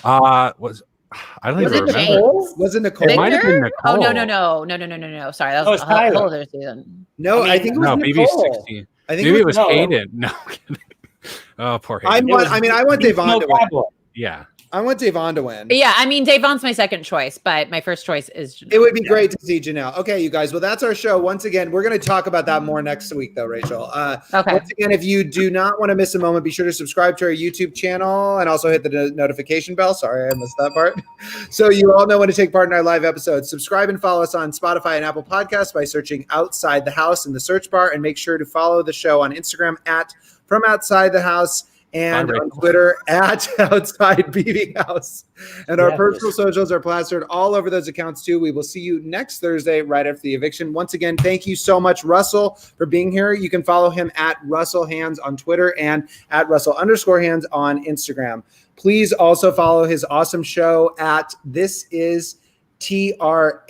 I don't even remember. James? Was it Nicole? It might have been Nicole. Oh no! Sorry, that was a whole other season. No, I think it was Nicole. BB16. I think maybe it was Hayden. No, oh, poor Hayden. I want Devon to win. Yeah. I want Devon to win. Yeah, I mean, Devon's my second choice, but my first choice is Janelle. It would be great to see Janelle. Okay, you guys. Well, that's our show. Once again, we're going to talk about that more next week, though, Rachel. Okay. Once again, if you do not want to miss a moment, be sure to subscribe to our YouTube channel and also hit the notification bell. Sorry, I missed that part. So you all know when to take part in our live episodes. Subscribe and follow us on Spotify and Apple Podcasts by searching Outside the House in the search bar, and make sure to follow the show on Instagram at From Outside the House, and on Twitter at Outside BB House. And our personal socials are plastered all over those accounts too. We will see you next Thursday right after the eviction. Once again, thank you so much, Russell, for being here. You can follow him at Russell Hands on Twitter and at Russell_Hands on Instagram. Please also follow his awesome show at This Is TRHS.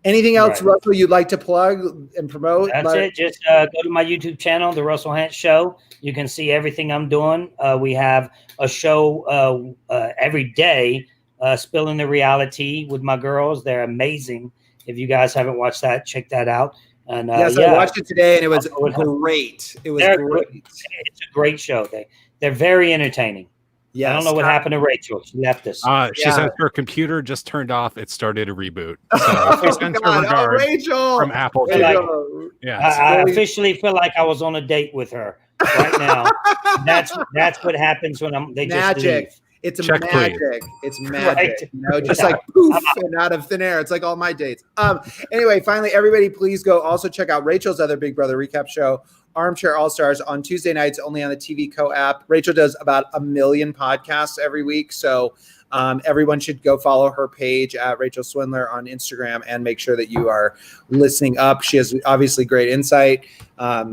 Anything else, Russell, you'd like to plug and promote? That's it. Just go to my YouTube channel, The Russell Hantz Show. You can see everything I'm doing. We have a show every day, Spilling the Reality with my girls. They're amazing. If you guys haven't watched that, check that out. And yes, I watched it today, and it was great. It was great. It's a great show. They're very entertaining. Yes. I don't know what happened to Rachel. She left us. She said her computer just turned off. It started a reboot. So she sends her regards Rachel from Apple. I officially feel like I was on a date with her right now. that's what happens when they just leave. It's magic. It's magic. Right. Just like poof and out of thin air. It's like all my dates. Anyway, finally, everybody, please go also check out Rachel's other Big Brother recap show, Armchair All-Stars, on Tuesday nights only on the TV Co app. Rachel does about 1 million podcasts every week. So everyone should go follow her page at Rachel Swindler on Instagram and make sure that you are listening up. She has obviously great insight.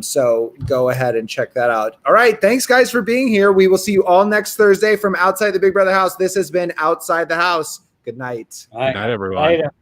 So go ahead and check that out. All right. Thanks, guys, for being here. We will see you all next Thursday from outside the Big Brother house. This has been Outside the House. Good night. Good night, everyone. Later.